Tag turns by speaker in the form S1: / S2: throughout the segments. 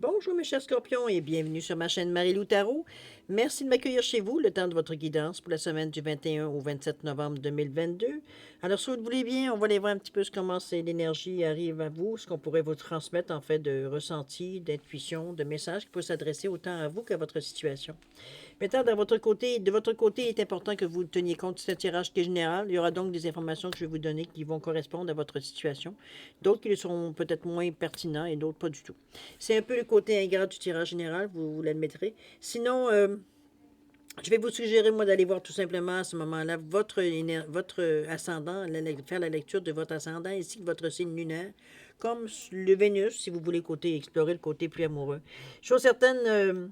S1: Bonjour mes chers scorpions et bienvenue sur ma chaîne Marie-Lou Tarot. Merci de m'accueillir chez vous le temps de votre guidance pour la semaine du 21 au 27 novembre 2022. Alors si vous le voulez bien, on va aller voir un petit peu comment l'énergie arrive à vous, ce qu'on pourrait vous transmettre en fait de ressenti, d'intuition, de messages qui peuvent s'adresser autant à vous qu'à votre situation. Maintenant, de votre côté, il est important que vous teniez compte de ce tirage qui est général. Il y aura donc des informations que je vais vous donner qui vont correspondre à votre situation. D'autres qui seront peut-être moins pertinents et d'autres pas du tout. C'est un peu le côté ingrat du tirage général, vous l'admettrez. Sinon, je vais vous suggérer, moi, d'aller voir tout simplement à ce moment-là votre ascendant, faire la lecture de votre ascendant ainsi que votre signe lunaire, comme le Vénus, si vous voulez explorer le côté plus amoureux. Chose certaine,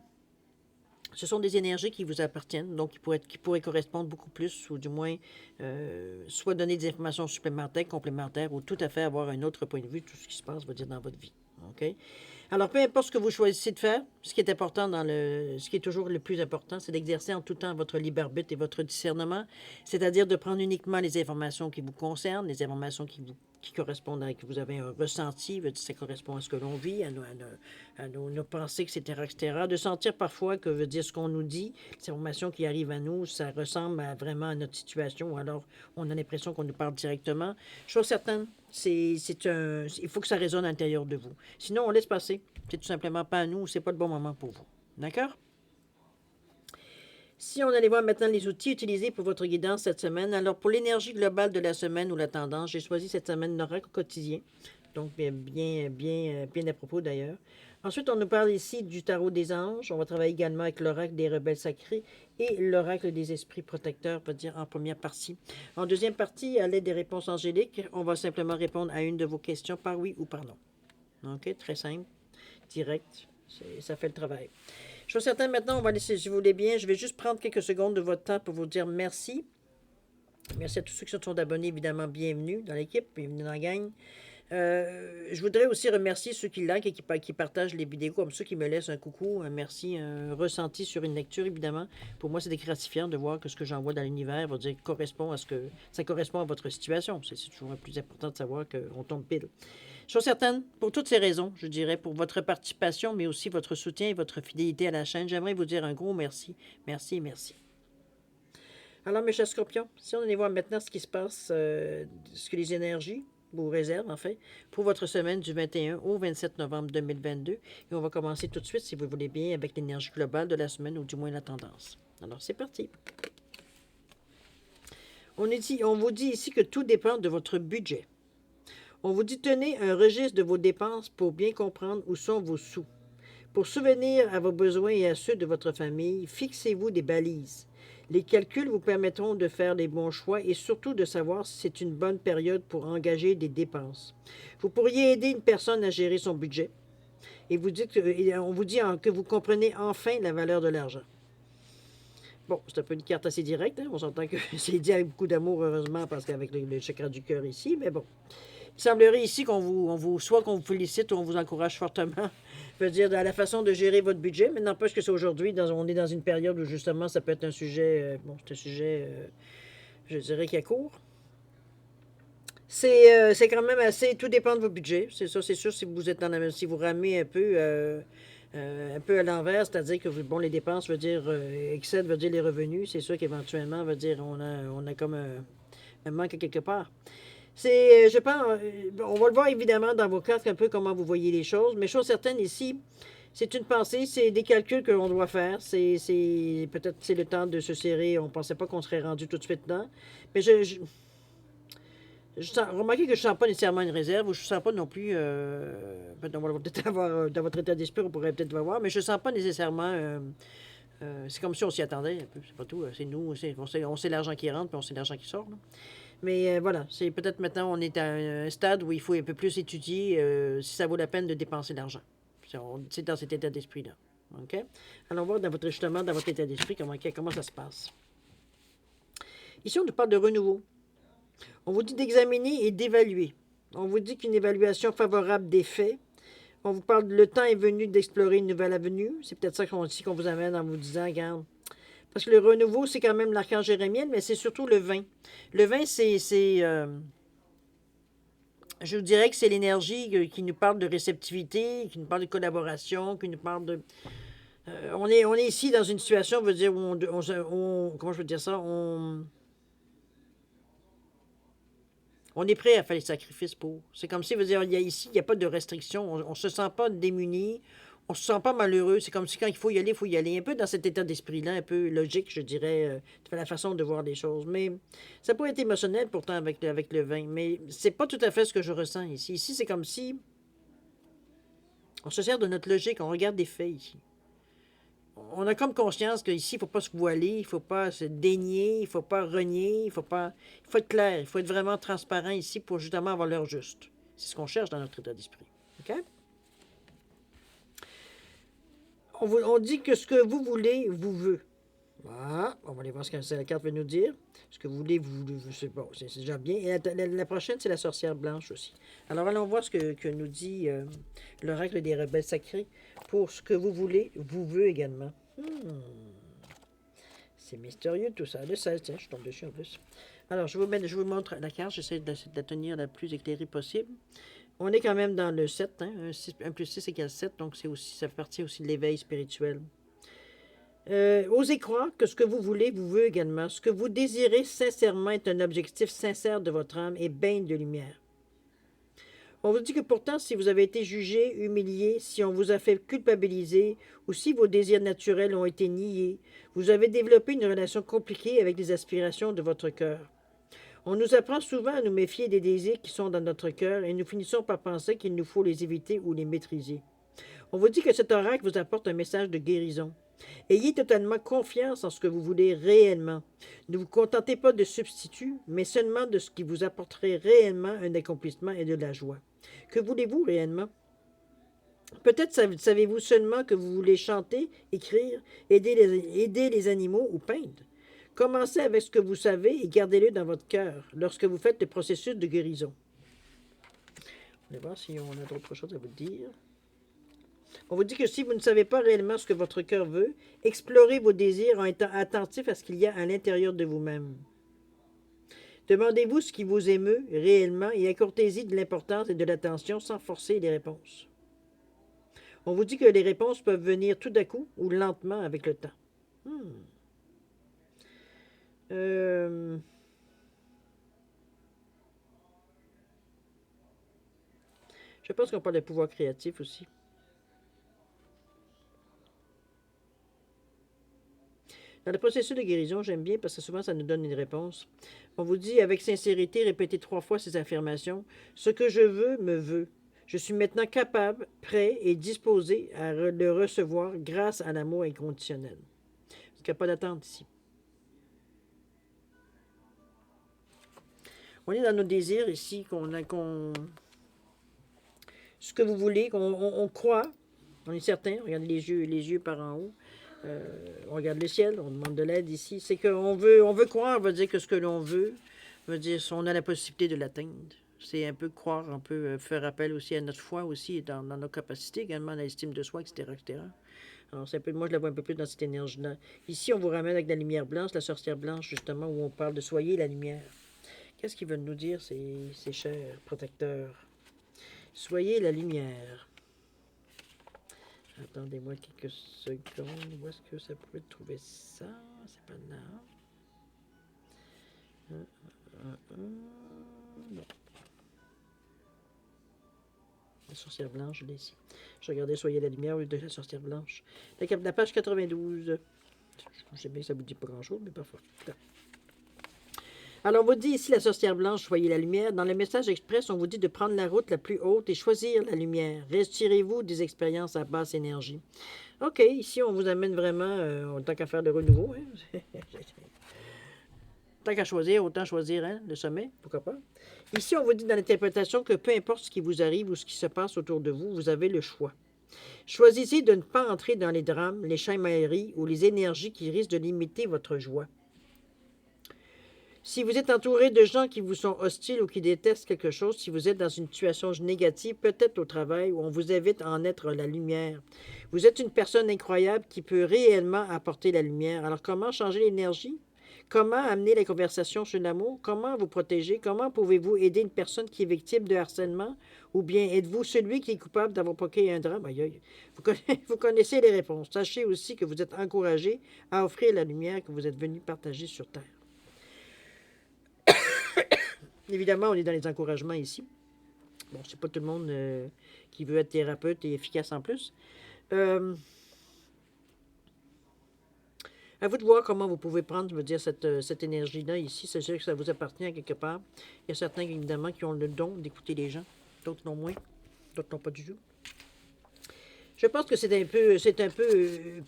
S1: ce sont des énergies qui vous appartiennent, donc qui pourraient correspondre beaucoup plus, ou du moins, soit donner des informations supplémentaires, complémentaires, ou tout à fait avoir un autre point de vue de tout ce qui se passe, dans votre vie. OK? Alors, peu importe ce que vous choisissez de faire, ce qui est important ce qui est toujours le plus important, c'est d'exercer en tout temps votre libre arbitre et votre discernement, c'est-à-dire de prendre uniquement les informations qui vous concernent, les informations qui correspondent à que vous avez un ressenti, ça correspond à ce que l'on vit, à nos pensées, etc., etc. De sentir parfois que veut dire ce qu'on nous dit, ces informations qui arrivent à nous, ça ressemble vraiment à notre situation, ou alors on a l'impression qu'on nous parle directement. Chose certaine, il faut que ça résonne à l'intérieur de vous. Sinon, on laisse passer. C'est tout simplement pas à nous, c'est pas le bon moment pour vous. D'accord? Si on allait voir maintenant les outils utilisés pour votre guidance cette semaine, alors pour l'énergie globale de la semaine ou la tendance, j'ai choisi cette semaine l'oracle quotidien. Donc, bien à propos d'ailleurs. Ensuite, on nous parle ici du tarot des anges. On va travailler également avec l'oracle des rebelles sacrés et l'oracle des esprits protecteurs, on va dire en première partie. En deuxième partie, à l'aide des réponses angéliques, on va simplement répondre à une de vos questions par oui ou par non. OK? Très simple, direct, ça fait le travail. Je suis certaine maintenant, on va laisser, si vous voulez bien, je vais juste prendre quelques secondes de votre temps pour vous dire merci. Merci à tous ceux qui se sont abonnés, évidemment, bienvenue dans l'équipe, bienvenue dans la gang. Je voudrais aussi remercier ceux qui likent et qui partagent les vidéos, comme ceux qui me laissent un coucou, un merci, un ressenti sur une lecture, évidemment. Pour moi, c'est gratifiant de voir que ce que j'envoie dans l'univers va dire correspond à ça correspond à votre situation. C'est toujours le plus important de savoir qu'on tombe pile. Chose certaine, pour toutes ces raisons, je dirais, pour votre participation, mais aussi votre soutien et votre fidélité à la chaîne, j'aimerais vous dire un gros merci. Merci et merci. Alors, mes chers scorpions, si on allait voir maintenant ce qui se passe, ce que les énergies vous réservent, en fait, pour votre semaine du 21 au 27 novembre 2022. Et on va commencer tout de suite, si vous voulez bien, avec l'énergie globale de la semaine, ou du moins la tendance. Alors, c'est parti. On vous dit ici que tout dépend de votre budget. On vous dit tenez un registre de vos dépenses pour bien comprendre où sont vos sous. Pour souvenir à vos besoins et à ceux de votre famille, fixez-vous des balises. Les calculs vous permettront de faire les bons choix et surtout de savoir si c'est une bonne période pour engager des dépenses. Vous pourriez aider une personne à gérer son budget et on vous dit que vous comprenez enfin la valeur de l'argent. Bon, c'est un peu une carte assez directe, hein? On s'entend que c'est dit avec beaucoup d'amour, heureusement, parce qu'avec le chakra du cœur ici, mais bon. Il semblerait ici soit qu'on vous félicite ou on vous encourage fortement, veut dire dans la façon de gérer votre budget, mais n'empêche que c'est aujourd'hui, on est dans une période où justement ça peut être un sujet, c'est un sujet, je dirais, qui est court. C'est quand même assez, tout dépend de vos budgets, c'est ça, c'est sûr, si vous êtes si vous ramez un peu à l'envers, c'est-à-dire que les dépenses excèdent, veut dire les revenus, c'est sûr qu'éventuellement, veut dire on a comme un manque à quelque part. Je pense, on va le voir évidemment dans vos cartes un peu comment vous voyez les choses, mais chose certaine ici, c'est une pensée, c'est des calculs que l'on doit faire. Peut-être c'est le temps de se serrer. On ne pensait pas qu'on serait rendu tout de suite dedans. Mais remarquez que je ne sens pas nécessairement une réserve, ou je ne sens pas non plus. On va peut-être avoir dans votre état d'esprit, on pourrait peut-être voir, mais je ne sens pas nécessairement. C'est comme si on s'y attendait un peu. C'est pas tout. C'est nous. On sait l'argent qui rentre, puis on sait l'argent qui sort. Là. Mais voilà, c'est peut-être maintenant on est à un stade où il faut un peu plus étudier si ça vaut la peine de dépenser l'argent. C'est dans cet état d'esprit-là. OK? Allons voir dans votre état d'esprit comment ça se passe. Ici, on nous parle de renouveau. On vous dit d'examiner et d'évaluer. On vous dit qu'une évaluation favorable des faits. On vous parle le temps est venu d'explorer une nouvelle avenue. C'est peut-être ça qu'on vous amène en vous disant, regarde, parce que le renouveau, c'est quand même l'archange Jérémiel, mais c'est surtout le vin. Le vin, Je vous dirais que c'est l'énergie qui nous parle de réceptivité, qui nous parle de collaboration, qui nous parle de... on est ici dans une situation, veut dire, où comment je veux dire ça, on est prêt à faire les sacrifices pour. C'est comme si, veut dire, ici, il n'y a pas de restriction. On ne se sent pas démuni. On ne se sent pas malheureux. C'est comme si quand il faut y aller, il faut y aller. Un peu dans cet état d'esprit-là, un peu logique, je dirais, de la façon de voir les choses. Mais ça peut être émotionnel pourtant avec le vin. Mais c'est pas tout à fait ce que je ressens ici. Ici, c'est comme si on se sert de notre logique. On regarde des faits ici. On a comme conscience qu'ici, il ne faut pas se voiler, il ne faut pas se dénier, il ne faut pas renier, il faut être clair, il faut être vraiment transparent ici pour justement avoir l'heure juste. C'est ce qu'on cherche dans notre état d'esprit. OK? On dit que ce que vous voulez, vous veut. Voilà. On va aller voir ce que la carte veut nous dire. Ce que vous voulez, vous c'est bon, c'est déjà bien. Et la prochaine, c'est la sorcière blanche aussi. Alors, allons voir ce que nous dit l'oracle des rebelles sacrés. Pour ce que vous voulez, vous veut également. C'est mystérieux tout ça. Le 16, tiens, je tombe dessus en plus. Alors, je vous montre la carte. J'essaie de la tenir la plus éclairée possible. On est quand même dans le 7. Hein? 1 plus 6 égale 7. Donc, ça fait partie aussi de l'éveil spirituel. Osez croire que ce que vous voulez vous veut également. Ce que vous désirez sincèrement est un objectif sincère de votre âme et baigne de lumière. On vous dit que pourtant, si vous avez été jugé, humilié, si on vous a fait culpabiliser, ou si vos désirs naturels ont été niés, vous avez développé une relation compliquée avec les aspirations de votre cœur. On nous apprend souvent à nous méfier des désirs qui sont dans notre cœur et nous finissons par penser qu'il nous faut les éviter ou les maîtriser. On vous dit que cet oracle vous apporte un message de guérison. Ayez totalement confiance en ce que vous voulez réellement. Ne vous contentez pas de substituts, mais seulement de ce qui vous apporterait réellement un accomplissement et de la joie. Que voulez-vous réellement? Peut-être savez-vous seulement que vous voulez chanter, écrire, aider les animaux ou peindre. Commencez avec ce que vous savez et gardez-le dans votre cœur lorsque vous faites le processus de guérison. On va voir si on a d'autres choses à vous dire. On vous dit que si vous ne savez pas réellement ce que votre cœur veut, explorez vos désirs en étant attentif à ce qu'il y a à l'intérieur de vous-même. Demandez-vous ce qui vous émeut réellement et accordez-y de l'importance et de l'attention sans forcer les réponses. On vous dit que les réponses peuvent venir tout à coup ou lentement avec le temps. Je pense qu'on parle de pouvoir créatif aussi. Dans le processus de guérison, j'aime bien parce que souvent ça nous donne une réponse. On vous dit avec sincérité, répétez 3 fois ces affirmations. Ce que je veux me veut. Je suis maintenant capable, prêt et disposé à le recevoir grâce à l'amour inconditionnel. Il n'y a pas d'attente ici. On est dans nos désirs ici, ce que vous voulez, on croit, on est certain, regardez les yeux par en haut. On regarde le ciel, on demande de l'aide ici. C'est qu'on veut croire, veut dire que ce que l'on veut dire on a la possibilité de l'atteindre. C'est un peu croire, un peu faire appel aussi à notre foi aussi, dans nos capacités également, à l'estime de soi, etc., etc. Alors, c'est un peu, moi, je la vois un peu plus dans cette énergie-là. Ici, on vous ramène avec la lumière blanche, la sorcière blanche, justement, où on parle de soyez la lumière. Qu'est-ce qu'ils veulent nous dire, ces chers protecteurs? Soyez la lumière. Attendez-moi quelques secondes. Où est-ce que ça pourrait trouver ça? C'est pas là. Non. La sorcière blanche, je l'ai ici. Je regardais Soyez la lumière au lieu de la sorcière blanche. La page 92. Je sais bien que ça ne vous dit pas grand-chose, mais parfois. Alors, on vous dit ici la sorcière blanche, soyez la lumière. Dans le message express, on vous dit de prendre la route la plus haute et choisir la lumière. Retirez-vous des expériences à basse énergie. OK, ici, on vous amène vraiment, tant qu'à faire le renouveau. Hein? Tant qu'à choisir, autant choisir le sommet, pourquoi pas. Ici, on vous dit dans l'interprétation que peu importe ce qui vous arrive ou ce qui se passe autour de vous, vous avez le choix. Choisissez de ne pas entrer dans les drames, les chamailleries ou les énergies qui risquent de limiter votre joie. Si vous êtes entouré de gens qui vous sont hostiles ou qui détestent quelque chose, si vous êtes dans une situation négative, peut-être au travail, où on vous invite à en être la lumière. Vous êtes une personne incroyable qui peut réellement apporter la lumière. Alors comment changer l'énergie? Comment amener la conversation sur l'amour? Comment vous protéger? Comment pouvez-vous aider une personne qui est victime de harcèlement? Ou bien êtes-vous celui qui est coupable d'avoir provoqué un drame? Aïe, aïe. Vous connaissez les réponses. Sachez aussi que vous êtes encouragé à offrir la lumière que vous êtes venu partager sur Terre. Évidemment, on est dans les encouragements ici. Bon, c'est pas tout le monde qui veut être thérapeute et efficace en plus. À vous de voir comment vous pouvez prendre, je veux dire, cette énergie-là ici. C'est sûr que ça vous appartient à quelque part. Il y a certains, évidemment, qui ont le don d'écouter les gens. D'autres n'ont moins. D'autres n'ont pas du tout. Je pense que c'est un peu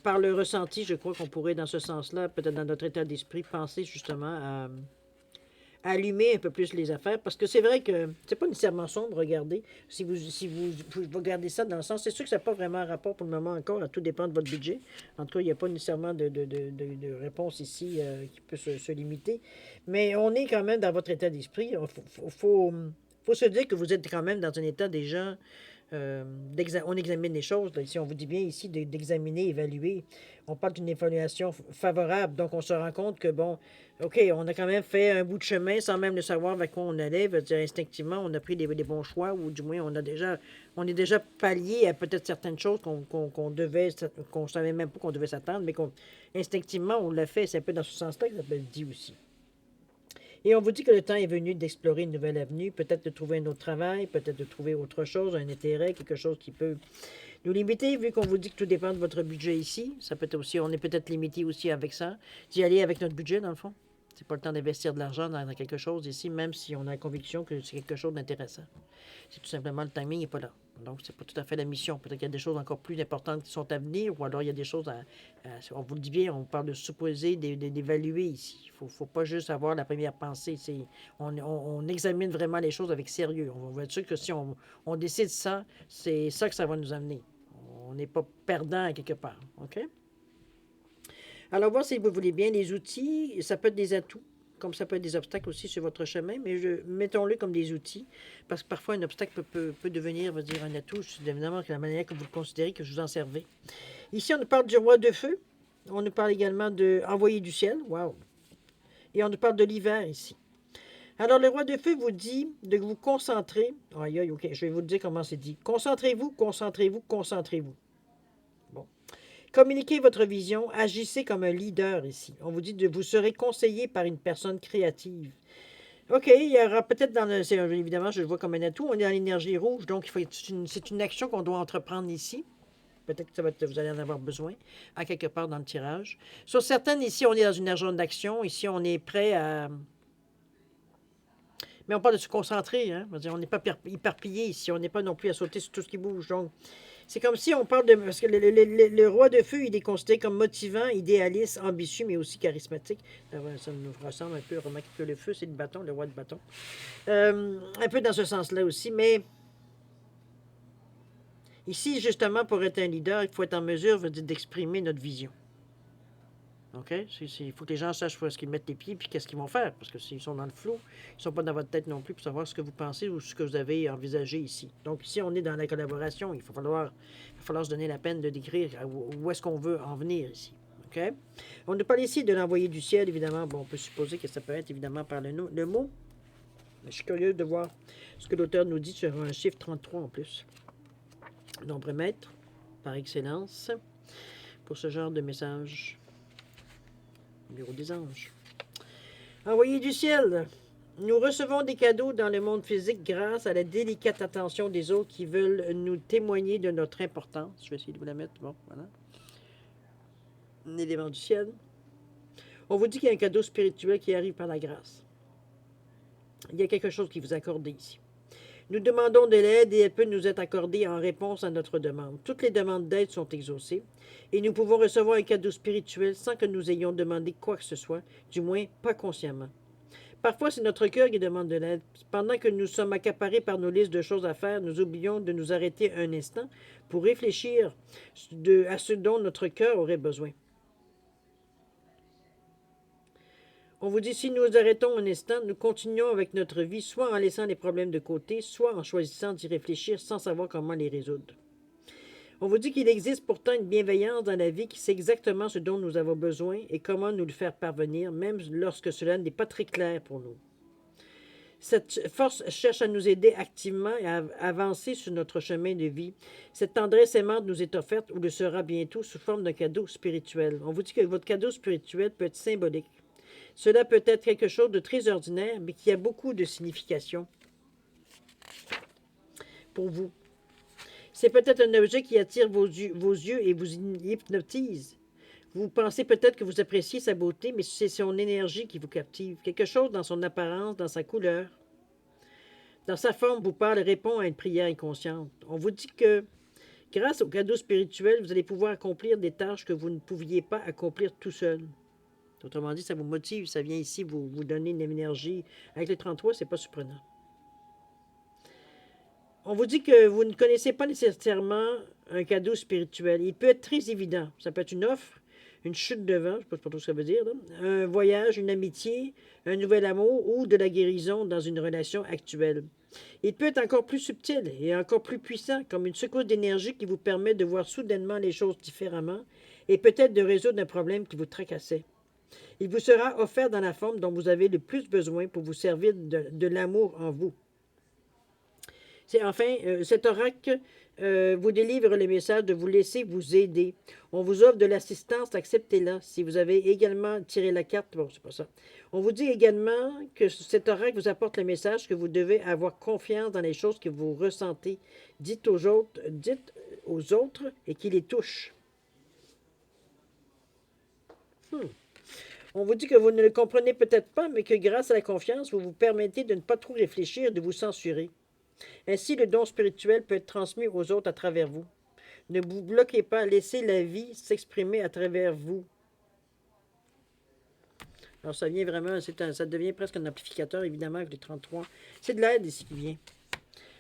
S1: par le ressenti, je crois qu'on pourrait, dans ce sens-là, peut-être dans notre état d'esprit, penser justement à allumer un peu plus les affaires, parce que c'est vrai que c'est pas nécessairement sombre, regardez. Si vous regardez ça dans le sens, c'est sûr que ça n'a pas vraiment un rapport pour le moment encore, tout dépend de votre budget. En tout cas, il n'y a pas nécessairement de réponse ici qui peut se limiter. Mais on est quand même dans votre état d'esprit. Faut se dire que vous êtes quand même dans un état déjà... on examine les choses. Là, ici, on vous dit bien ici d'examiner, évaluer. On parle d'une évaluation favorable. Donc, on se rend compte que, bon, OK, on a quand même fait un bout de chemin sans même le savoir vers quoi on allait. Veut dire, instinctivement, on a pris des bons choix, ou du moins, on est déjà pallié à peut-être certaines choses qu'on savait même pas qu'on devait s'attendre, mais instinctivement, on l'a fait. C'est un peu dans ce sens-là que ça peut être dit aussi. Et on vous dit que le temps est venu d'explorer une nouvelle avenue, peut-être de trouver un autre travail, peut-être de trouver autre chose, un intérêt, quelque chose qui peut nous limiter, vu qu'on vous dit que tout dépend de votre budget ici. Ça peut être aussi, on est peut-être limité aussi avec ça, d'y aller avec notre budget, dans le fond. C'est pas le temps d'investir de l'argent dans quelque chose ici, même si on a la conviction que c'est quelque chose d'intéressant. C'est tout simplement le timing n'est pas là. Donc, c'est pas tout à fait la mission. Peut-être qu'il y a des choses encore plus importantes qui sont à venir, ou alors il y a des choses on vous le dit bien, on parle de supposer, d'évaluer ici. Il ne faut pas juste avoir la première pensée. On examine vraiment les choses avec sérieux. On va être sûr que si on décide ça, c'est ça que ça va nous amener. On n'est pas perdant à quelque part. OK? Alors, voir si vous voulez bien, les outils, ça peut être des atouts, comme ça peut être des obstacles aussi sur votre chemin, mais mettons-le comme des outils, parce que parfois un obstacle peut devenir, va dire, un atout, c'est évidemment la manière que vous le considérez, que vous en servez. Ici, on nous parle du roi de feu, on nous parle également de envoyé du ciel, wow, et on nous parle de l'hiver ici. Alors, le roi de feu vous dit de vous concentrer, aïe, aïe, ok, je vais vous le dire comment c'est dit. Concentrez-vous, concentrez-vous, concentrez-vous. Bon. Communiquez votre vision, agissez comme un leader ici. On vous dit de vous serez conseillé par une personne créative. OK, il y aura peut-être évidemment, je le vois comme un atout, on est dans l'énergie rouge, donc c'est une action qu'on doit entreprendre ici. Peut-être que vous allez en avoir besoin, à quelque part dans le tirage. Sur certaines, ici, on est dans une agenda d'action. Ici, on est prêt à... Mais on parle de se concentrer, hein? On n'est pas éparpillé ici, on n'est pas non plus à sauter sur tout ce qui bouge. Donc, c'est comme si on parle de... Parce que le roi de feu, il est considéré comme motivant, idéaliste, ambitieux, mais aussi charismatique. Ça nous ressemble un peu. Remarquez que le feu, c'est le bâton, le roi de bâton. Un peu dans ce sens-là aussi, mais... Ici, justement, pour être un leader, il faut être en mesure d'exprimer notre vision. OK? Il faut que les gens sachent où est-ce qu'ils mettent les pieds et qu'est-ce qu'ils vont faire. Parce que s'ils sont dans le flou, ils ne sont pas dans votre tête non plus pour savoir ce que vous pensez ou ce que vous avez envisagé ici. Donc, ici, on est dans la collaboration. Il va falloir se donner la peine de décrire où est-ce qu'on veut en venir ici. OK? On ne parle ici de l'envoyé du ciel, évidemment. Bon, on peut supposer que ça peut être évidemment par le mot. Mais je suis curieux de voir ce que l'auteur nous dit sur un chiffre 33 en plus. Nombre maître, par excellence, pour ce genre de message. Bureau des anges. Envoyé du ciel, nous recevons des cadeaux dans le monde physique grâce à la délicate attention des autres qui veulent nous témoigner de notre importance. Je vais essayer de vous la mettre. Bon, voilà. Un élément du ciel. On vous dit qu'il y a un cadeau spirituel qui arrive par la grâce. Il y a quelque chose qui vous est accordé ici. Nous demandons de l'aide et elle peut nous être accordée en réponse à notre demande. Toutes les demandes d'aide sont exaucées et nous pouvons recevoir un cadeau spirituel sans que nous ayons demandé quoi que ce soit, du moins pas consciemment. Parfois, c'est notre cœur qui demande de l'aide. Pendant que nous sommes accaparés par nos listes de choses à faire, nous oublions de nous arrêter un instant pour réfléchir à ce dont notre cœur aurait besoin. On vous dit, si nous arrêtons un instant, nous continuons avec notre vie, soit en laissant les problèmes de côté, soit en choisissant d'y réfléchir sans savoir comment les résoudre. On vous dit qu'il existe pourtant une bienveillance dans la vie qui sait exactement ce dont nous avons besoin et comment nous le faire parvenir, même lorsque cela n'est pas très clair pour nous. Cette force cherche à nous aider activement et à avancer sur notre chemin de vie. Cette tendresse aimante nous est offerte ou le sera bientôt sous forme d'un cadeau spirituel. On vous dit que votre cadeau spirituel peut être symbolique. Cela peut être quelque chose de très ordinaire, mais qui a beaucoup de signification pour vous. C'est peut-être un objet qui attire vos yeux et vous hypnotise. Vous pensez peut-être que vous appréciez sa beauté, mais c'est son énergie qui vous captive. Quelque chose dans son apparence, dans sa couleur, dans sa forme vous parle et répond à une prière inconsciente. On vous dit que grâce au cadeau spirituel, vous allez pouvoir accomplir des tâches que vous ne pouviez pas accomplir tout seul. Autrement dit, ça vous motive, ça vient ici vous donner une énergie. Avec le 33, c'est pas surprenant. On vous dit que vous ne connaissez pas nécessairement un cadeau spirituel. Il peut être très évident. Ça peut être une offre, une chute de vent, je ne sais pas trop ce que ça veut dire, là. Un voyage, une amitié, un nouvel amour ou de la guérison dans une relation actuelle. Il peut être encore plus subtil et encore plus puissant, comme une secousse d'énergie qui vous permet de voir soudainement les choses différemment et peut-être de résoudre un problème qui vous tracassait. Il vous sera offert dans la forme dont vous avez le plus besoin pour vous servir de l'amour en vous. Enfin, cet oracle vous délivre le message de vous laisser vous aider. On vous offre de l'assistance, acceptez-la. Si vous avez également tiré la carte, bon, c'est pas ça. On vous dit également que cet oracle vous apporte le message que vous devez avoir confiance dans les choses que vous ressentez. Dites aux autres et qui les touchent. On vous dit que vous ne le comprenez peut-être pas, mais que grâce à la confiance, vous vous permettez de ne pas trop réfléchir, de vous censurer. Ainsi, le don spirituel peut être transmis aux autres à travers vous. Ne vous bloquez pas, laissez la vie s'exprimer à travers vous. Alors, ça vient vraiment, ça devient presque un amplificateur, évidemment, avec les 33. C'est de l'aide ici qui vient.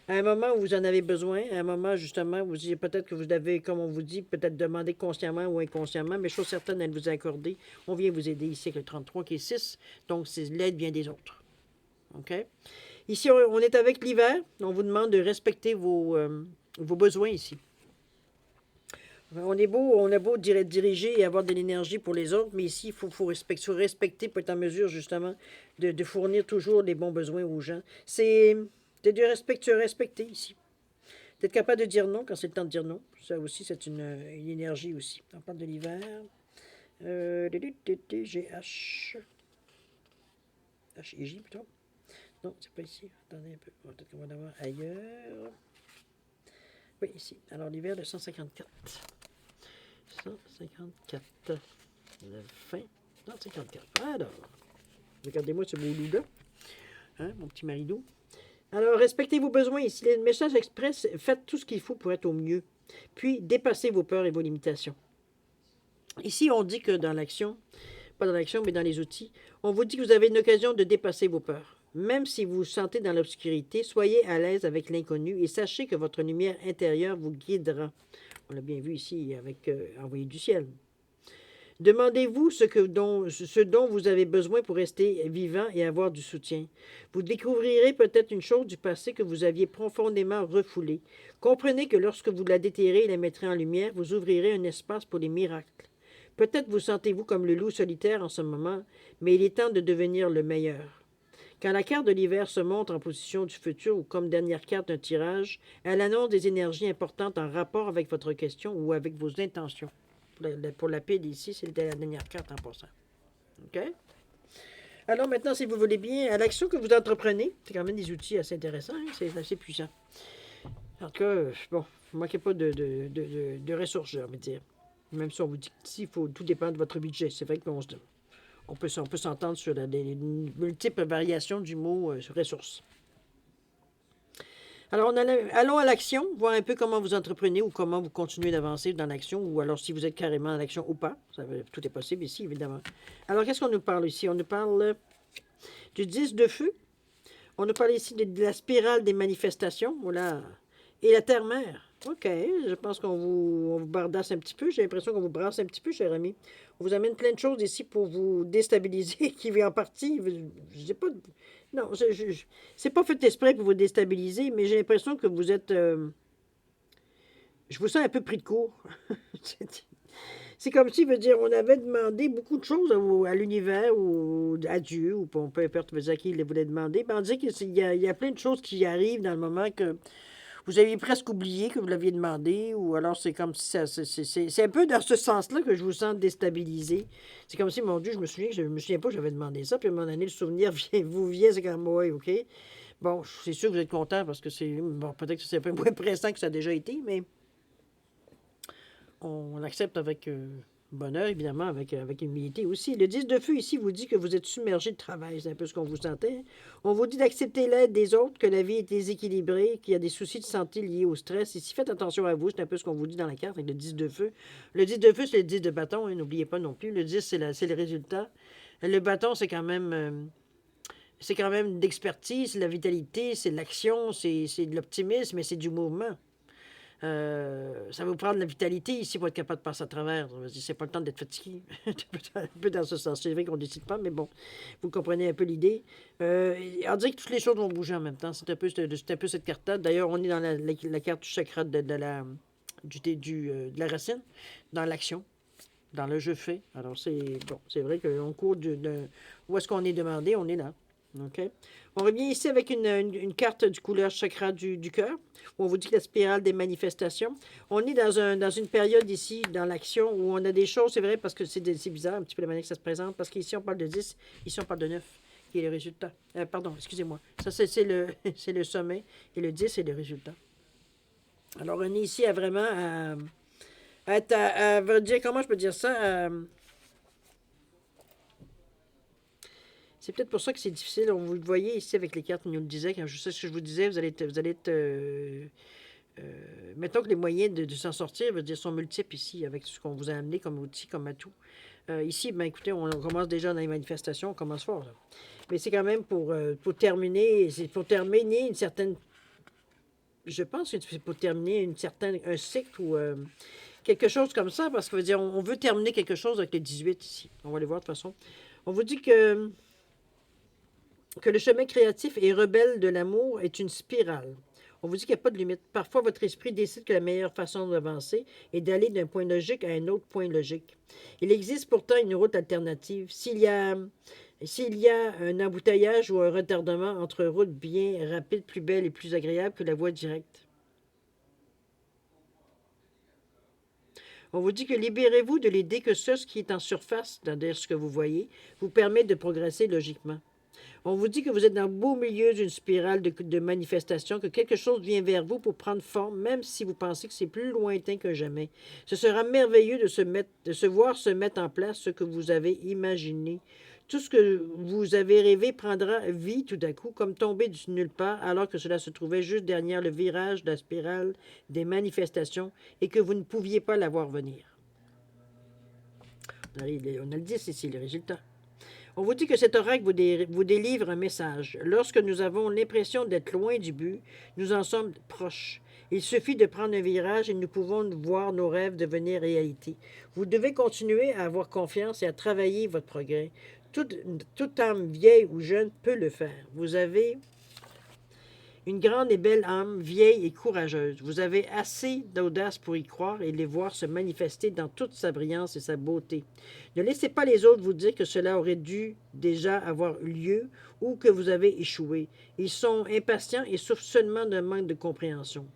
S1: À un moment où vous en avez besoin, à un moment, justement, vous peut-être que vous avez, comme on vous dit, peut-être demandé consciemment ou inconsciemment, mais chose certaine, elle vous a accordé. On vient vous aider ici avec le 33 qui est 6, donc l'aide vient des autres. OK? Ici, on est avec l'hiver. On vous demande de respecter vos besoins ici. On a beau diriger et avoir de l'énergie pour les autres, mais ici, il faut respecter pour être en mesure, justement, de fournir toujours les bons besoins aux gens. C'est de respecter ici. D'être capable de dire non quand c'est le temps de dire non. Ça aussi, c'est une énergie aussi. On parle de l'hiver. GH. HIJ plutôt. Non, c'est pas ici. Attendez un peu. Peut-être qu'on va l'avoir ailleurs. Oui, ici. Alors, l'hiver de 154. 154. La fin. Non, 54. Alors, regardez-moi ce beau loup-là. Hein, mon petit maridou. Alors, respectez vos besoins ici. Le message express, faites tout ce qu'il faut pour être au mieux. Puis, dépassez vos peurs et vos limitations. Ici, on dit que dans l'action, pas dans l'action, mais dans les outils, on vous dit que vous avez une occasion de dépasser vos peurs. Même si vous vous sentez dans l'obscurité, soyez à l'aise avec l'inconnu et sachez que votre lumière intérieure vous guidera. On l'a bien vu ici avec Envoyé du ciel. Demandez-vous ce dont vous avez besoin pour rester vivant et avoir du soutien. Vous découvrirez peut-être une chose du passé que vous aviez profondément refoulée. Comprenez que lorsque vous la déterrez et la mettrez en lumière, vous ouvrirez un espace pour les miracles. Peut-être vous sentez-vous comme le loup solitaire en ce moment, mais il est temps de devenir le meilleur. Quand la carte de l'hiver se montre en position du futur ou comme dernière carte d'un tirage, elle annonce des énergies importantes en rapport avec votre question ou avec vos intentions. Pour la pile ici, c'est la dernière carte en passant. OK? Alors maintenant, si vous voulez bien, à l'action que vous entreprenez, c'est quand même des outils assez intéressants, hein? C'est assez puissant. En tout cas, bon, ne manquez pas de ressources, j'ai envie de dire. Même si on vous dit qu'ici, tout dépend de votre budget. C'est vrai qu'on peut s'entendre sur les multiples variations du mot ressources. Alors, allons à l'action, voir un peu comment vous entreprenez ou comment vous continuez d'avancer dans l'action, ou alors si vous êtes carrément en action ou pas. Tout est possible ici, évidemment. Alors, qu'est-ce qu'on nous parle ici? On nous parle du 10 de feu. On nous parle ici de la spirale des manifestations. Voilà. Et la terre-mère. OK, je pense qu'on vous bardasse un petit peu. J'ai l'impression qu'on vous brasse un petit peu, cher ami. On vous amène plein de choses ici pour vous déstabiliser, qui vient en partie. Je sais pas. Non, c'est pas fait exprès pour vous déstabiliser, mais j'ai l'impression que vous êtes. je vous sens un peu pris de court. C'est comme si, veut dire, on avait demandé beaucoup de choses à l'univers ou à Dieu, ou peu importe à qui il les voulait demander. Ben, on dit qu'il y a plein de choses qui arrivent dans le moment que vous aviez presque oublié que vous l'aviez demandé, ou alors c'est comme si ça. C'est un peu dans ce sens-là que je vous sens déstabilisé. C'est comme si, mon Dieu, je me souviens pas que j'avais demandé ça, puis à un moment donné, le souvenir vous vient, c'est comme, ouais, OK. Bon, c'est sûr que vous êtes content parce que c'est. Bon, peut-être que c'est un peu moins pressant que ça a déjà été, mais on accepte avec bonheur, évidemment, avec humilité aussi. Le 10 de feu ici vous dit que vous êtes submergé de travail, c'est un peu ce qu'on vous sentait. On vous dit d'accepter l'aide des autres, que la vie est déséquilibrée, qu'il y a des soucis de santé liés au stress. Ici, faites attention à vous, c'est un peu ce qu'on vous dit dans la carte avec le 10 de feu. Le 10 de feu, c'est le 10 de bâton, hein, n'oubliez pas non plus. Le 10, c'est le résultat. Le bâton, c'est quand même d'expertise, c'est de la vitalité, c'est de l'action, c'est de l'optimisme, mais c'est du mouvement. Ça va vous prendre de la vitalité ici pour être capable de passer à travers. C'est pas le temps d'être fatigué. Un peu dans ce sens. C'est vrai qu'on ne décide pas, mais bon, vous comprenez un peu l'idée. On dirait que toutes les choses vont bouger en même temps. C'est un peu cette carte-là. D'ailleurs, on est dans la carte du chakra de la racine, dans l'action, dans le jeu fait. Alors, c'est vrai qu'on court où est-ce qu'on est demandé, on est là. OK? On revient ici avec une carte du couleur chakra du cœur, où on vous dit que la spirale des manifestations. On est dans une période ici, dans l'action, où on a des choses, c'est vrai, parce que c'est bizarre un petit peu la manière que ça se présente, parce qu'ici on parle de 10, ici on parle de 9, qui est le résultat. Pardon, excusez-moi. Ça, c'est le sommet, et le 10, c'est le résultat. Alors, on est ici à vraiment dire, comment je peux dire ça? C'est peut-être pour ça que c'est difficile. Vous le voyez ici avec les cartes, on nous le disait. Quand je sais ce que je vous disais, vous allez être mettons que les moyens de s'en sortir veut dire, sont multiples ici avec ce qu'on vous a amené comme outil, comme atout. Ici, ben, écoutez, on commence déjà dans les manifestations, on commence fort. Là. Mais c'est quand même pour terminer, c'est pour terminer une certaine. Je pense que c'est pour terminer un cycle ou quelque chose comme ça, parce que veut dire, on veut terminer quelque chose avec le 18 ici. On va aller voir de toute façon. On vous dit que le chemin créatif et rebelle de l'amour est une spirale. On vous dit qu'il n'y a pas de limite. Parfois, votre esprit décide que la meilleure façon d'avancer est d'aller d'un point logique à un autre point logique. Il existe pourtant une route alternative. S'il y a un embouteillage ou un retardement entre routes bien rapides, plus belles et plus agréables que la voie directe. On vous dit que libérez-vous de l'idée que ce qui est en surface, c'est-à-dire ce que vous voyez, vous permet de progresser logiquement. On vous dit que vous êtes dans le beau milieu d'une spirale de manifestation, que quelque chose vient vers vous pour prendre forme, même si vous pensez que c'est plus lointain que jamais. Ce sera merveilleux de se voir se mettre en place ce que vous avez imaginé. Tout ce que vous avez rêvé prendra vie tout à coup, comme tombé du nulle part, alors que cela se trouvait juste derrière le virage de la spirale des manifestations et que vous ne pouviez pas la voir venir. On a le 10 ici, le résultat. On vous dit que cet oracle vous délivre un message. Lorsque nous avons l'impression d'être loin du but, nous en sommes proches. Il suffit de prendre un virage et nous pouvons voir nos rêves devenir réalité. Vous devez continuer à avoir confiance et à travailler votre progrès. Toute âme vieille ou jeune peut le faire. Vous avez une grande et belle âme, vieille et courageuse. Vous avez assez d'audace pour y croire et les voir se manifester dans toute sa brillance et sa beauté. Ne laissez pas les autres vous dire que cela aurait dû déjà avoir eu lieu ou que vous avez échoué. Ils sont impatients et souffrent seulement d'un manque de compréhension.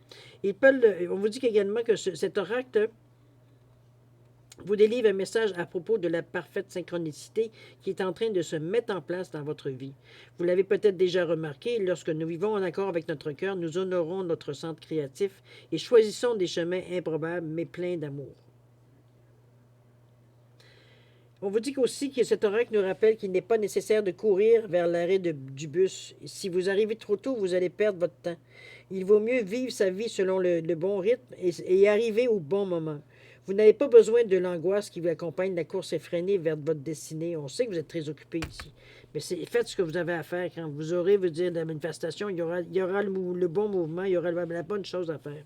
S1: On vous dit également que cet oracle vous délivre un message à propos de la parfaite synchronicité qui est en train de se mettre en place dans votre vie. Vous l'avez peut-être déjà remarqué, lorsque nous vivons en accord avec notre cœur, nous honorons notre centre créatif et choisissons des chemins improbables mais pleins d'amour. On vous dit aussi que cet oracle nous rappelle qu'il n'est pas nécessaire de courir vers l'arrêt du bus. Si vous arrivez trop tôt, vous allez perdre votre temps. Il vaut mieux vivre sa vie selon le bon rythme et arriver au bon moment. Vous n'avez pas besoin de l'angoisse qui vous accompagne la course effrénée vers votre destinée. On sait que vous êtes très occupé ici. Mais faites ce que vous avez à faire. Quand vous aurez, de la manifestation, il y aura le bon mouvement, il y aura la bonne chose à faire.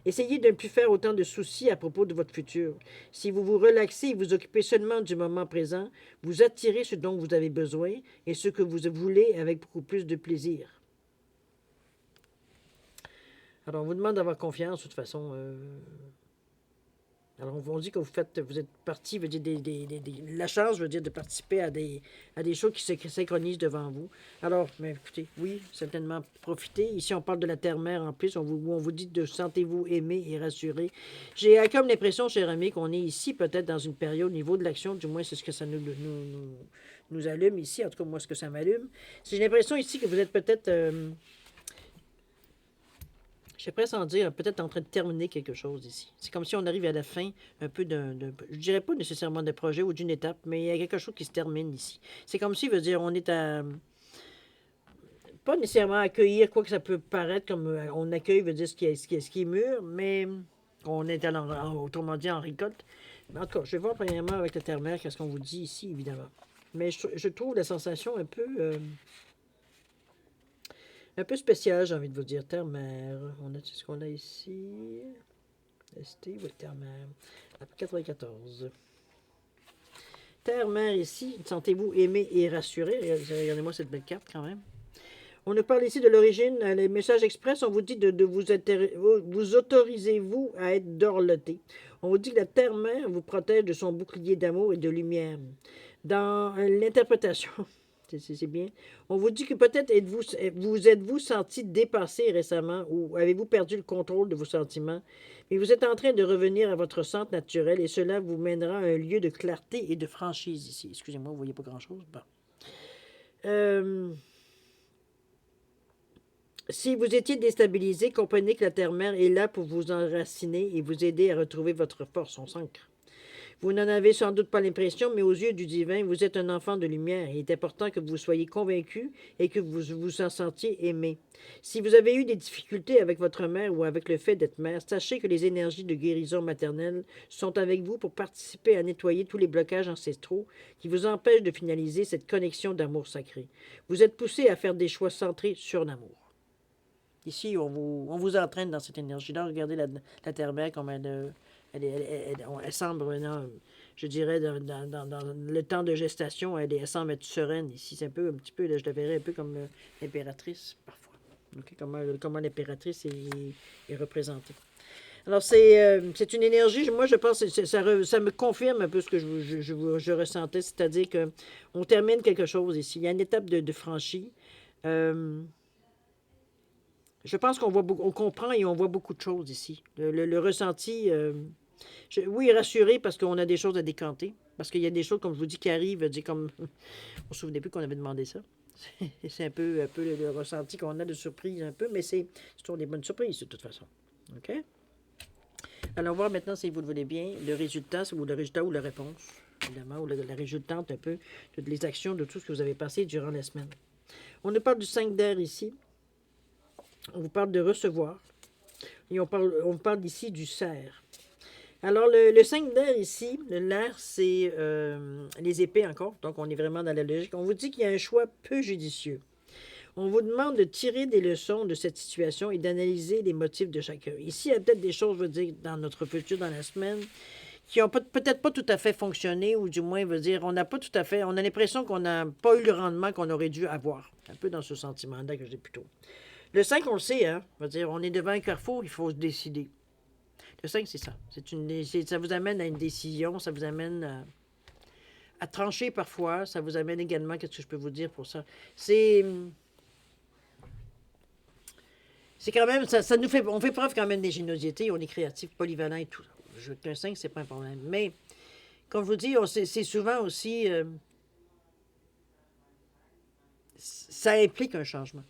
S1: Essayez de ne plus faire autant de soucis à propos de votre futur. Si vous vous relaxez et vous occupez seulement du moment présent, vous attirez ce dont vous avez besoin et ce que vous voulez avec beaucoup plus de plaisir. Alors, on vous demande d'avoir confiance, de toute façon. Alors, on dit que vous êtes parti, veut dire la chance, veut dire de participer à des choses qui se synchronisent devant vous. Alors, mais écoutez, oui, certainement profitez. Ici, on parle de la terre-mère en plus. On vous dit de sentez-vous aimé et rassuré. J'ai comme l'impression, cher ami, qu'on est ici peut-être dans une période au niveau de l'action, du moins c'est ce que ça nous allume ici. En tout cas, moi, ce que ça m'allume. J'ai l'impression ici que vous êtes peut-être. Je suis presque en dire, peut-être en train de terminer quelque chose ici. C'est comme si on arrive à la fin un peu je dirais pas nécessairement d'un projet ou d'une étape, mais il y a quelque chose qui se termine ici. C'est comme si, veut dire, on est à, pas nécessairement accueillir quoi que ça peut paraître comme on accueille, veut dire ce qui est mûr, mais on est autrement dit en récolte. Mais en tout cas, je vais voir premièrement avec le terre-mère qu'est-ce qu'on vous dit ici, évidemment. Mais je trouve la sensation un peu spéciale, j'ai envie de vous dire. Terre-mère, on a ce qu'on a ici. ST, oui, terre-mère. 94. Terre-mère ici, sentez-vous aimé et rassuré. Regardez-moi cette belle carte quand même. On nous parle ici de l'origine, les messages express, on vous dit de vous autorisez-vous à être dorloté. On vous dit que la terre-mère vous protège de son bouclier d'amour et de lumière. Dans l'interprétation, c'est bien, on vous dit que peut-être êtes-vous senti dépassé récemment ou avez-vous perdu le contrôle de vos sentiments, mais vous êtes en train de revenir à votre centre naturel et cela vous mènera à un lieu de clarté et de franchise ici. Excusez-moi, vous ne voyez pas grand-chose? Bon. Si vous étiez déstabilisé, comprenez que la terre-mère est là pour vous enraciner et vous aider à retrouver votre force, son s'ancre. Vous n'en avez sans doute pas l'impression, mais aux yeux du divin, vous êtes un enfant de lumière. Il est important que vous soyez convaincu et que vous vous en sentiez aimé. Si vous avez eu des difficultés avec votre mère ou avec le fait d'être mère, sachez que les énergies de guérison maternelle sont avec vous pour participer à nettoyer tous les blocages ancestraux qui vous empêchent de finaliser cette connexion d'amour sacré. Vous êtes poussé à faire des choix centrés sur l'amour. Ici, on vous entraîne dans cette énergie-là. Regardez la terre-mère comme elle semble maintenant, je dirais, dans le temps de gestation, elle semble être sereine. Ici, c'est un petit peu, là, je la verrais un peu comme l'impératrice, parfois. Okay? Comment l'impératrice est représentée. Alors, c'est une énergie, moi, je pense que ça me confirme un peu ce que je ressentais, c'est-à-dire qu'on termine quelque chose ici. Il y a une étape de franchie. Je pense on comprend et on voit beaucoup de choses ici. Le ressenti, oui, rassuré parce qu'on a des choses à décanter. Parce qu'il y a des choses, comme je vous dis, qui arrivent, comme on ne se souvenait plus qu'on avait demandé ça. C'est un peu le ressenti qu'on a de surprise, un peu, mais c'est toujours des bonnes surprises, de toute façon. OK? Allons voir maintenant, si vous le voulez bien, le résultat ou la réponse, évidemment, ou la résultante un peu de les actions, de tout ce que vous avez passé durant la semaine. On nous parle du 5 d'air ici. On vous parle de recevoir. Et on parle ici du cerf. Alors, le 5 d'air ici, l'air, c'est les épées encore. Donc, on est vraiment dans la logique. On vous dit qu'il y a un choix peu judicieux. On vous demande de tirer des leçons de cette situation et d'analyser les motifs de chacun. Ici, il y a peut-être des choses, je veux dire, dans notre futur, dans la semaine, qui n'ont peut-être pas tout à fait fonctionné, ou du moins, veut dire, on n'a pas tout à fait, on a l'impression qu'on n'a pas eu le rendement qu'on aurait dû avoir. Un peu dans ce sentiment-là que j'ai plutôt. Le 5, on le sait, hein? On va dire, on est devant un carrefour, il faut se décider. Le 5, c'est ça. Ça vous amène à une décision, ça vous amène à trancher parfois, ça vous amène également, qu'est-ce que je peux vous dire pour ça? C'est quand même, on fait preuve quand même d'ingéniosité, on est créatif, polyvalent et tout. Un 5, c'est pas un problème. Mais, comme je vous dis, c'est souvent aussi, ça implique un changement.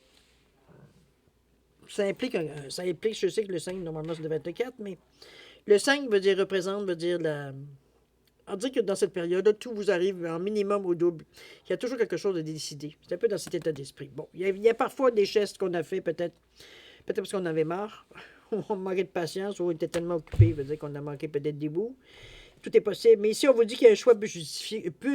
S1: Ça implique, je sais que le 5, normalement, ça devait être le 4, mais le 5 veut dire on dit que dans cette période-là, tout vous arrive en minimum au double. Il y a toujours quelque chose de décidé. C'est un peu dans cet état d'esprit. Bon, il y a parfois des gestes qu'on a fait, peut-être parce qu'on avait marre, ou on manquait de patience, ou on était tellement occupé, veut dire qu'on a manqué peut-être des bouts. Tout est possible. Mais ici, on vous dit qu'il y a un choix peu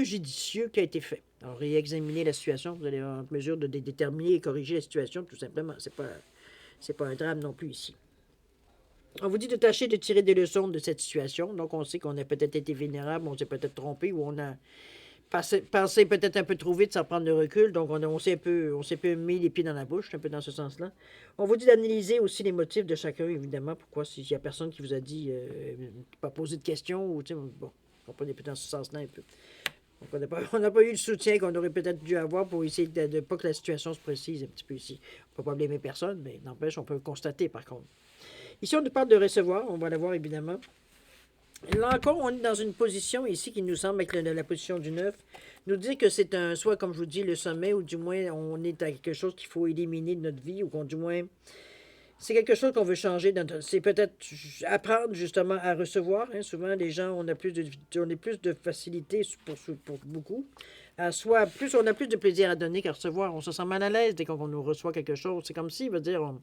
S1: judicieux qui a été fait. Alors, réexaminer la situation, vous allez être en mesure de déterminer et corriger la situation, tout simplement. C'est pas un drame non plus ici. On vous dit de tâcher de tirer des leçons de cette situation. Donc, on sait qu'on a peut-être été vulnérable, on s'est peut-être trompé, ou on a penser peut-être un peu trop vite sans prendre de recul. Donc, on s'est un peu mis les pieds dans la bouche, un peu dans ce sens-là. On vous dit d'analyser aussi les motifs de chacun, évidemment. Pourquoi, s'il y a personne qui vous a dit, pas posé de questions, ou, tu sais, bon, on peut aller dans ce sens-là un peu. Donc, on n'a pas eu le soutien qu'on aurait peut-être dû avoir pour essayer de pas que la situation se précise un petit peu ici. On ne peut pas blâmer personne, mais n'empêche, on peut le constater, par contre. Ici, on nous parle de recevoir. On va l'avoir, évidemment. Là encore, on est dans une position ici qui nous semble, avec la position du 9, nous dire que c'est un, soit comme je vous dis, le sommet, ou du moins on est à quelque chose qu'il faut éliminer de notre vie, ou qu'on du moins, c'est quelque chose qu'on veut changer. C'est peut-être apprendre justement à recevoir. Hein. Souvent, les gens, on a plus de facilité pour beaucoup. Soit plus on a plus de plaisir à donner qu'à recevoir. On se sent mal à l'aise dès qu'on nous reçoit quelque chose. C'est comme si, veut dire,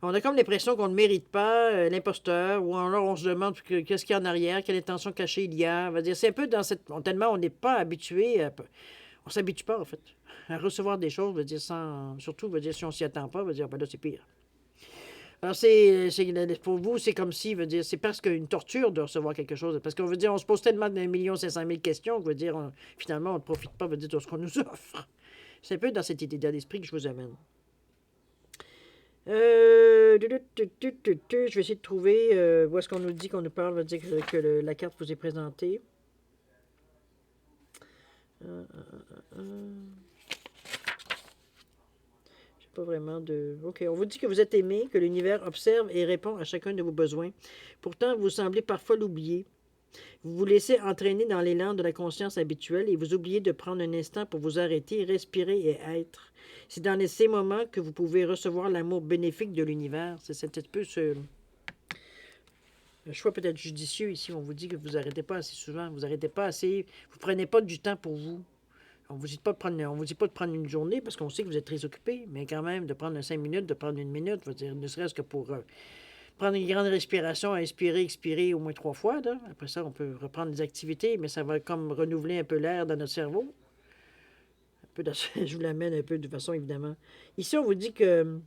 S1: on a comme l'impression qu'on ne mérite pas l'imposteur, ou alors on se demande qu'est-ce qu'il y a en arrière, quelle intention cachée il y a. Va dire, c'est un peu dans cette. Tellement on n'est pas habitué, on ne s'habitue pas en fait, à recevoir des choses, veut dire, surtout, veut dire, si on s'y attend pas, veut dire, ben là, c'est pire. Alors, pour vous, c'est comme si, veut dire, c'est presque une torture de recevoir quelque chose. Parce qu'on veut dire, on se pose tellement de 1 500 000 questions, veut dire, finalement, on ne profite pas, veut dire, de ce qu'on nous offre. C'est un peu dans cet état d'esprit que je vous amène. Je vais essayer de trouver où est-ce qu'on nous dit qu'on nous parle, veut dire que la carte vous est présentée. J'ai pas vraiment de... OK, on vous dit que vous êtes aimé, que l'univers observe et répond à chacun de vos besoins. Pourtant, vous semblez parfois l'oublier. Vous vous laissez entraîner dans l'élan de la conscience habituelle et vous oubliez de prendre un instant pour vous arrêter, respirer et être. C'est dans ces moments que vous pouvez recevoir l'amour bénéfique de l'univers. C'est un petit peu ce choix peut-être judicieux ici. On vous dit que vous n'arrêtez pas assez souvent, vous n'arrêtez pas assez, vous ne prenez pas du temps pour vous. On vous dit pas de prendre une journée parce qu'on sait que vous êtes très occupé, mais quand même de prendre 5 minutes, de prendre 1 minute, je veux dire, ne serait-ce que pour prendre une grande respiration, inspirer, expirer au moins 3 fois. Là. Après ça, on peut reprendre des activités, mais ça va comme renouveler un peu l'air dans notre cerveau. Un peu je vous l'amène un peu de façon évidemment. Ici, on vous dit que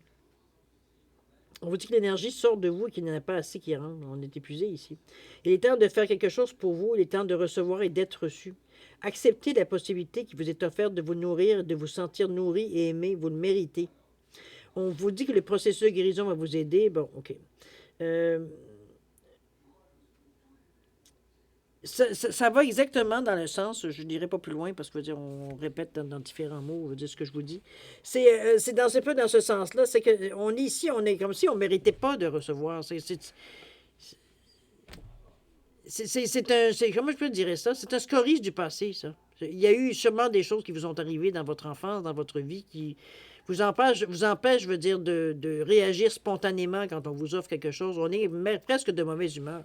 S1: l'énergie sort de vous et qu'il n'y en a pas assez qui rentre. On est épuisé ici. Il est temps de faire quelque chose pour vous. Il est temps de recevoir et d'être reçu. Acceptez la possibilité qui vous est offerte de vous nourrir, de vous sentir nourri et aimé. Vous le méritez. On vous dit que le processus de guérison va vous aider. Bon, OK. Ça va exactement dans le sens, je ne dirais pas plus loin parce que dire, on répète dans différents mots, on veut dire ce que je vous dis. C'est un peu dans ce sens-là. C'est qu'on est ici, on est comme si on ne méritait pas de recevoir. Comment je peux dire ça? C'est un scoris du passé, ça. Il y a eu sûrement des choses qui vous sont arrivées dans votre enfance, dans votre vie, qui vous empêchent, je veux dire, de réagir spontanément quand on vous offre quelque chose. On est presque de mauvaise humeur.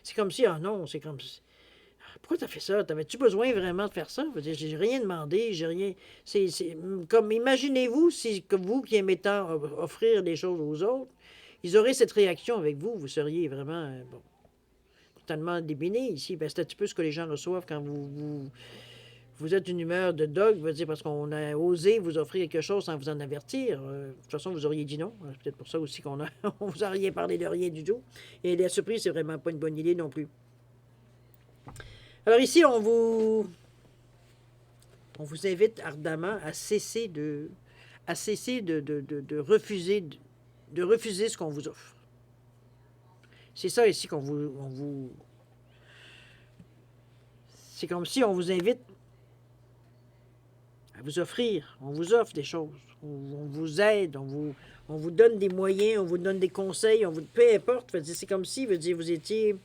S1: C'est comme si, ah non, c'est comme si. Pourquoi tu as fait ça? T'avais-tu besoin vraiment de faire ça? Je veux dire, j'ai rien demandé, j'ai rien. C'est comme, imaginez-vous si, comme vous qui aimez tant offrir des choses aux autres, ils auraient cette réaction avec vous, vous seriez vraiment, bon, totalement débiné ici. Ben, c'est un petit peu ce que les gens reçoivent quand vous êtes une humeur de dog, veut dire parce qu'on a osé vous offrir quelque chose sans vous en avertir. De toute façon, vous auriez dit non. C'est peut-être pour ça aussi qu'on on vous a rien parlé de rien du tout. Et la surprise, c'est vraiment pas une bonne idée non plus. Alors ici, on vous invite ardemment à cesser de refuser ce qu'on vous offre. C'est ça ici qu'on vous c'est comme si on vous invite à vous offrir. On vous offre des choses. On vous aide, on vous donne des moyens, on vous donne des conseils, peu importe. C'est comme si vous étiez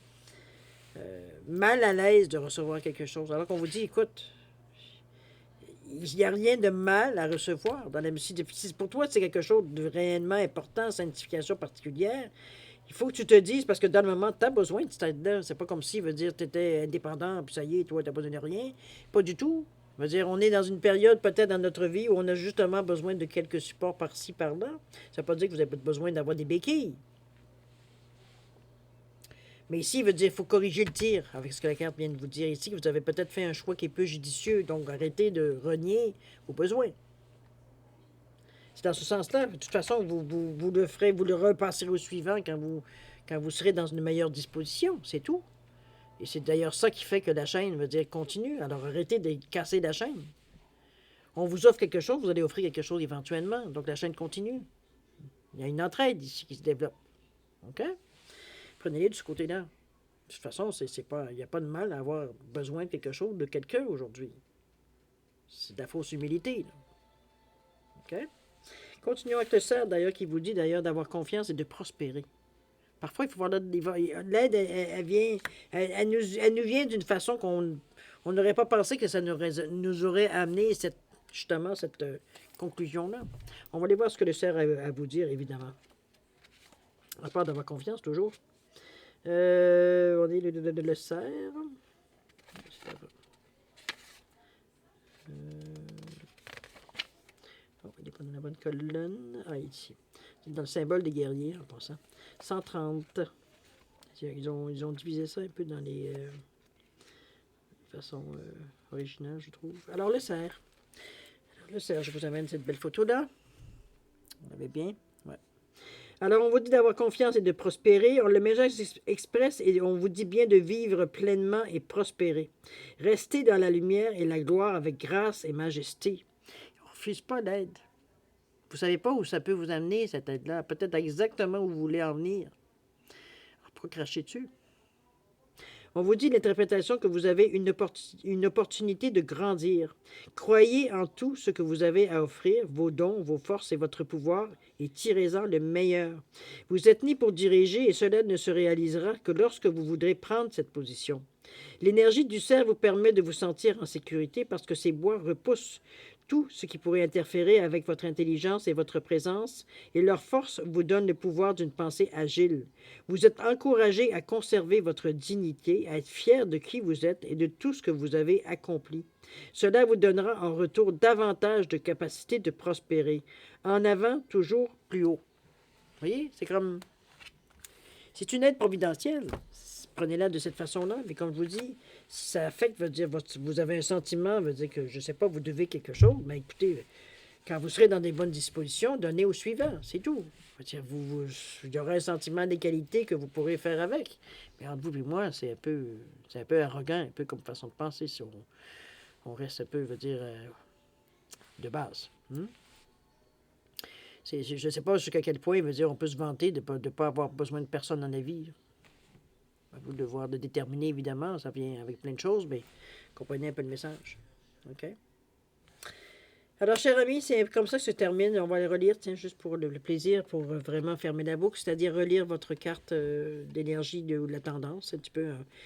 S1: mal à l'aise de recevoir quelque chose. Alors qu'on vous dit, écoute, il n'y a rien de mal à recevoir. Si pour toi, c'est quelque chose de réellement important, signification particulière, il faut que tu te dises, parce que dans le moment, tu as besoin de cette aide-là. C'est pas comme si, tu étais indépendant, puis ça y est, toi, tu n'as besoin de rien. Pas du tout. On est dans une période, peut-être dans notre vie, où on a justement besoin de quelques supports par-ci, par-là. Ça ne veut pas dire que vous avez besoin d'avoir des béquilles. Mais ici, il faut corriger le tir, avec ce que la carte vient de vous dire ici, que vous avez peut-être fait un choix qui est peu judicieux, donc arrêtez de renier vos besoins. C'est dans ce sens-là. De toute façon, vous le ferez, vous le repasserez au suivant quand vous serez dans une meilleure disposition, c'est tout. Et c'est d'ailleurs ça qui fait que la chaîne veut dire continue. Alors arrêtez de casser la chaîne. On vous offre quelque chose, vous allez offrir quelque chose éventuellement. Donc la chaîne continue. Il y a une entraide ici qui se développe. OK? Prenez-les de ce côté-là. De toute façon, il n'y a pas de mal à avoir besoin de quelque chose de quelqu'un aujourd'hui. C'est de la fausse humilité. Là. OK? Continuons avec le cerf, d'ailleurs, qui vous dit d'ailleurs d'avoir confiance et de prospérer. Parfois, il faut voir l'aide, elle nous vient d'une façon qu'on n'aurait pas pensé que ça nous aurait amené justement cette conclusion-là. On va aller voir ce que le cerf a à vous dire, évidemment. À part d'avoir confiance, toujours. On est le cerf. Il n'est pas dans la bonne colonne. Ah, ici. C'est dans le symbole des guerriers, en passant. 130. Ils ont divisé ça un peu dans les façons originales, je trouve. Alors, le cerf. Le cerf, je vous amène cette belle photo-là. Vous l'avez bien? Ouais. Alors, on vous dit d'avoir confiance et de prospérer. Le message express et on vous dit bien de vivre pleinement et prospérer. Restez dans la lumière et la gloire avec grâce et majesté. On ne refuse pas d'aide. Vous ne savez pas où ça peut vous amener, cette aide-là. Peut-être exactement où vous voulez en venir. Alors, pourquoi cracher dessus? On vous dit l'interprétation que vous avez une opportunité de grandir. Croyez en tout ce que vous avez à offrir, vos dons, vos forces et votre pouvoir, et tirez-en le meilleur. Vous êtes né pour diriger et cela ne se réalisera que lorsque vous voudrez prendre cette position. L'énergie du cerf vous permet de vous sentir en sécurité parce que ces bois repoussent tout ce qui pourrait interférer avec votre intelligence et votre présence, et leur force vous donne le pouvoir d'une pensée agile. Vous êtes encouragé à conserver votre dignité, à être fier de qui vous êtes et de tout ce que vous avez accompli. Cela vous donnera en retour davantage de capacité de prospérer. En avant, toujours plus haut. Vous voyez, c'est comme... C'est une aide providentielle. Prenez-la de cette façon-là, mais comme je vous dis, si ça affecte, veut dire, vous avez un sentiment, veut dire que, je ne sais pas, vous devez quelque chose, mais écoutez, quand vous serez dans des bonnes dispositions, donnez au suivant, c'est tout. Dire, il y aura un sentiment d'égalité que vous pourrez faire avec. Mais entre vous et moi, c'est un peu arrogant, un peu comme façon de penser, si on reste un peu, veut dire, de base. Je ne sais pas jusqu'à quel point, veut dire, on peut se vanter de ne pas avoir besoin de personne dans la vie. À vous le devoir de déterminer, évidemment, ça vient avec plein de choses, mais comprenez un peu le message. OK? Alors, chers amis, c'est comme ça que se termine. On va les relire, tiens, juste pour le plaisir, pour vraiment fermer la boucle, c'est-à-dire relire votre carte d'énergie de la tendance.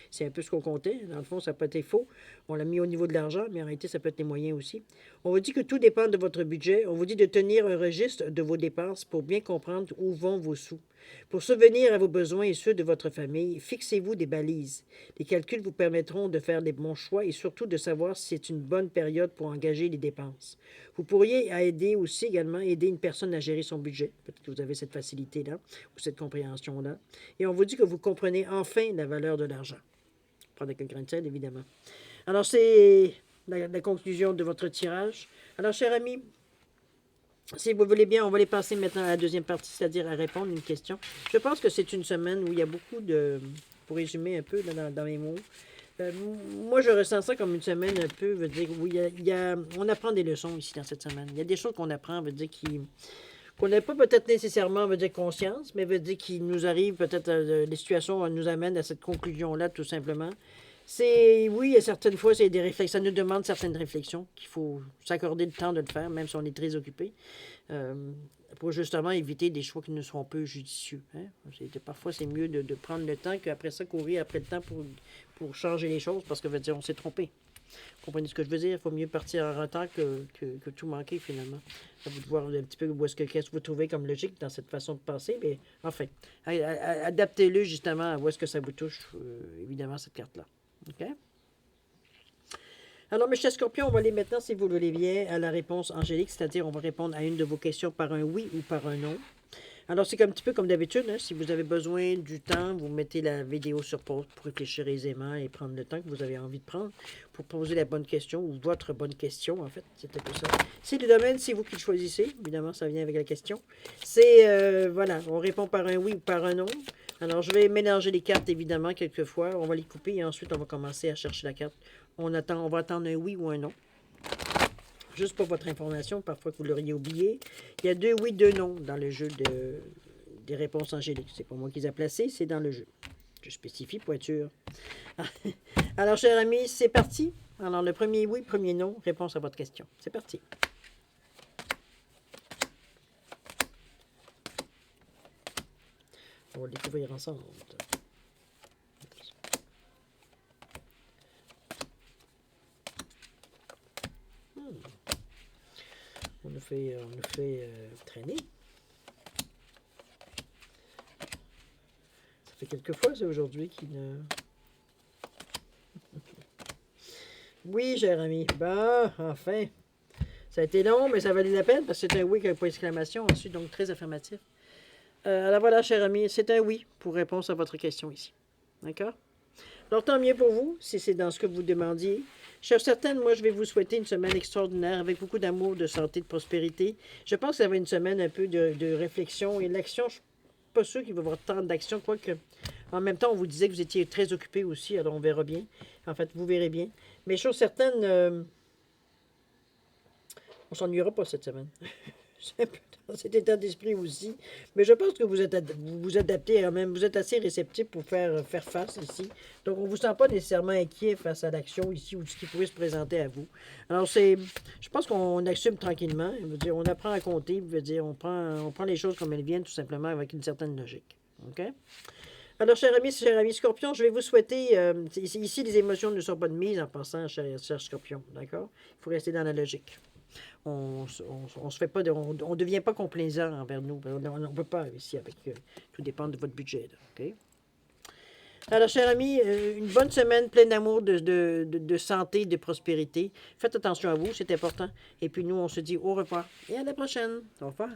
S1: C'est un peu ce qu'on comptait. Dans le fond, ça n'a pas été faux. On l'a mis au niveau de l'argent, mais en réalité, ça peut être les moyens aussi. On vous dit que tout dépend de votre budget. On vous dit de tenir un registre de vos dépenses pour bien comprendre où vont vos sous. Pour subvenir à vos besoins et ceux de votre famille, fixez-vous des balises. Les calculs vous permettront de faire des bons choix et surtout de savoir si c'est une bonne période pour engager les dépenses. Vous pourriez également aider une personne à gérer son budget. Peut-être que vous avez cette facilité-là ou cette compréhension-là. Et on vous dit que vous comprenez enfin la valeur de l'argent. Prendre avec un grain de sel, évidemment. Alors, c'est la conclusion de votre tirage. Alors, chers amis, si vous voulez bien, on va les passer maintenant à la deuxième partie, c'est-à-dire à répondre à une question. Je pense que c'est une semaine où il y a beaucoup de... Pour résumer un peu là, dans mes mots, moi, je ressens ça comme une semaine un peu, veut dire, où on apprend des leçons ici dans cette semaine. Il y a des choses qu'on apprend, veut dire, qu'on n'a pas peut-être nécessairement, veut dire, conscience, mais veut dire qu'il nous arrive peut-être, les situations nous amènent à cette conclusion-là, tout simplement. Oui, certaines fois, c'est des réflexions. Ça nous demande certaines réflexions qu'il faut s'accorder le temps de le faire, même si on est très occupé, pour justement éviter des choix qui ne seront peu judicieux. Hein? Parfois, c'est mieux de prendre le temps qu'après ça, courir après le temps pour changer les choses, parce que veut dire, on s'est trompé. Vous comprenez ce que je veux dire? Il faut mieux partir en retard que tout manquer, finalement. À vous de voir un petit peu qu'est-ce que vous trouvez comme logique dans cette façon de penser, mais enfin, adaptez-le justement à où est-ce que ça vous touche, évidemment, cette carte-là. OK? Alors, mes chers scorpions, on va aller maintenant, si vous le voulez bien, à la réponse angélique, c'est-à-dire on va répondre à une de vos questions par un oui ou par un non. Alors, c'est un petit peu comme d'habitude, hein, si vous avez besoin du temps, vous mettez la vidéo sur pause pour réfléchir aisément et prendre le temps que vous avez envie de prendre pour poser la bonne question ou votre bonne question, en fait. C'est un peu ça. C'est le domaine, c'est vous qui le choisissez. Évidemment, ça vient avec la question. Voilà, on répond par un oui ou par un non. Alors, je vais mélanger les cartes, évidemment, quelquefois. On va les couper et ensuite, on va commencer à chercher la carte. On va attendre un oui ou un non. Juste pour votre information, parfois que vous l'auriez oublié. Il y a 2 oui, 2 non dans le jeu des réponses angéliques. C'est pas moi qui les ai placées, c'est dans le jeu. Je spécifie pour être sûr. Alors, chers amis, c'est parti. Alors, le premier oui, premier non, réponse à votre question. C'est parti. On va le découvrir ensemble. On nous fait traîner. Ça fait quelques fois, c'est aujourd'hui qui ne... Oui, cher ami. Bah, enfin. Ça a été long, mais ça valait la peine parce que c'est un oui avec point d'exclamation ensuite, donc très affirmatif. Alors voilà, cher ami, c'est un oui pour réponse à votre question ici. D'accord? Alors tant mieux pour vous, si c'est dans ce que vous demandiez. Je suis certaine, moi, je vais vous souhaiter une semaine extraordinaire avec beaucoup d'amour, de santé, de prospérité. Je pense que ça va être une semaine un peu de réflexion et l'action. Je ne suis pas sûr qu'il va y avoir tant d'action, quoique en même temps, on vous disait que vous étiez très occupé aussi, alors on verra bien. En fait, vous verrez bien. Mais chose certaine, on s'ennuiera pas cette semaine. C'est un peu dans cet état d'esprit aussi. Mais je pense que vous vous adaptez quand même. Vous êtes assez réceptif pour faire face ici. Donc, on ne vous sent pas nécessairement inquiet face à l'action ici ou ce qui pourrait se présenter à vous. Alors, je pense qu'on assume tranquillement. Je veux dire, on apprend à compter. Je veux dire, on prend les choses comme elles viennent, tout simplement, avec une certaine logique. OK? Alors, chers amis Scorpion, je vais vous souhaiter... ici, les émotions ne sont pas de mise en passant, cher Scorpion. D'accord? Il faut rester dans la logique. On se fait pas on devient pas complaisant envers nous. On ne peut pas ici avec tout dépend de votre budget. Là, OK? Alors, chers amis, une bonne semaine pleine d'amour, de santé, de prospérité. Faites attention à vous, c'est important. Et puis nous, on se dit au revoir et à la prochaine. Au revoir.